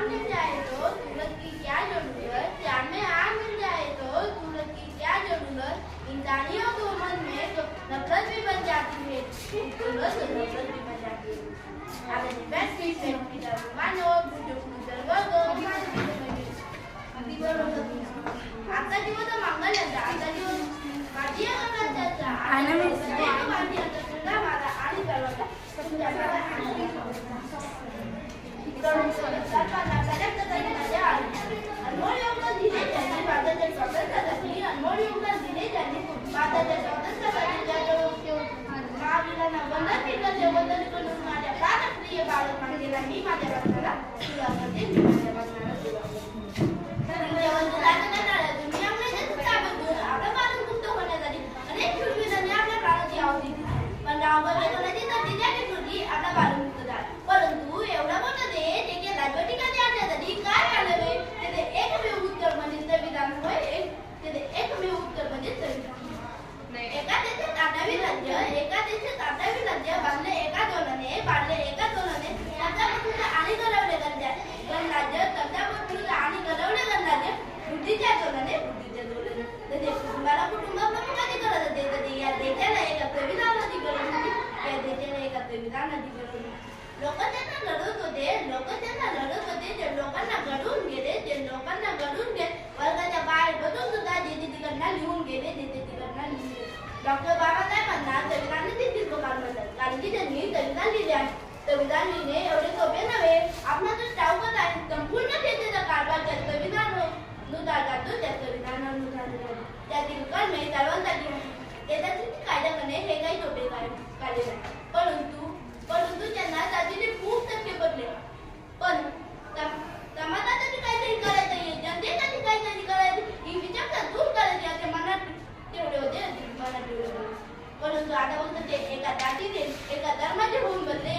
Mill जाए तो दौलत की क्या जरूरत, जान में आग मिल जाए तो दौलत की क्या जरूरत। इंसानियों को मन में तो नफरत भी बन जाती है, खूबसूरत तो नफरत भी बन जाती है. आता ती बॅटरी पेट मानो बुजो बुजर गो आता दिवस मंगळ्याचा आता दिवस माझी अंगाचा आणि मी माझी अंगाचा मला आणि दरवाजा तुमच्या मला करून सरकारला कलेक्ट करण्याचे अनमोल योगदान दिले त्यांनी भारताच्या स्वातंत्र्यासाठी अनमोल योगदान दिले त्यांनी भारताच्या स्वातंत्र्यासाठी महावीरांना वंदन केलं वंदन करून माझ्या प्राणप्रिय बाळक मातेला मी माझ्या भक्ताला तुला करते माझ्या भक्ताला तुला परंतु एवढा मोठं ते राजवटीमध्ये आणण्यासाठी काय घालवे त्याचे एकमेव उत्तर म्हणजे संविधान होय एकमेव उत्तर म्हणजे संविधान. एका देशात आठावी राज्य बांधले एका धोरणाने तंत्रापासून आणि घडवले गणराज्य तंत्रापासून आणि घडवले गणराज्य बुद्धीच्या जोराने जसे कुटुंबाला कुटुंब प्रमुखाची गरज असते तसे या देशाला एका संविधानाची गरज होती. या देशाला एका संविधानाची गरज होती. लोक त्यांना लढत होते ते लोकांना घडवून गेले वर्गाच्या बाहेर बसून सुद्धा जेथे तिकडनं लिहून गेले डॉक्टर बाबासाहेबांना संविधान देखील म्हणतात कारण की त्यांनी संविधान लिहिले आहे. संविधान लिहिणे एवढे सोपे नव्हे. आपणाला ठाऊकच आहे संपूर्ण क्षेत्राचा कारभार त्या संविधानानुसार जातो. त्या संविधानानुसार त्यातील कर्मे सर्वांसाठी त्यासाठी कायदा करणे हे काही सोपे कार्य नाही. परंतु त्यांना त्याचे खूप धक्के बसले. पण समाजासाठी काहीतरी करायचं जनतेसाठी काहीतरी करायचं ही विचारता दूर करायची असे मनात तेवढे होते. परंतु आता फक्त ते एका जातीचे एका धर्माचे होऊन बसले.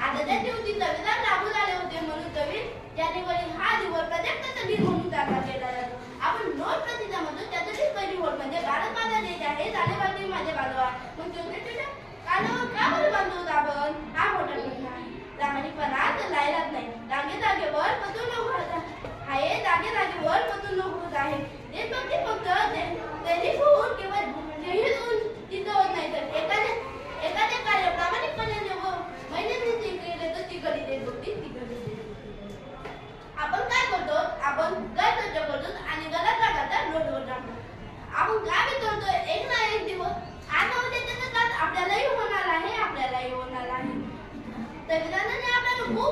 आता त्या दिवशी संविधान लागू झाले होते म्हणून 26 जानेवारी हा दिवस प्रजासत्ताक दिन म्हणून साजरा केला जातो. आपण नोट प्रतिज्ञा म्हणतो त्यासाठी पहिली वोट म्हणजे भारत माझा देश आहे झाले पाहिजे माझे बांधव. मग तुझ्या कानावर का बरं बांधतो आपण हा मोठा प्रश्न आहे. प्रामाणिकपणा तर लायलाच नाही. जागेवर पतून उभं आहे. देशभक्ती फक्त दैनिक होऊन किंवा शहीद होऊन तिथं होत नाही तर एखाद्या कार्य प्रामाणिकपणे मेहनतीने केले तर ती घडी देशभक्ती आपण काय करतो आपण गैरसज्ज करतो आणि गलत प्रकारचा रोडवर टाकतो. आपण काय विचारतो एक ना एक दिवस आता उद्याच्या काळात आपल्यालाही होणार आहे. संविधानाने आपल्याला खूप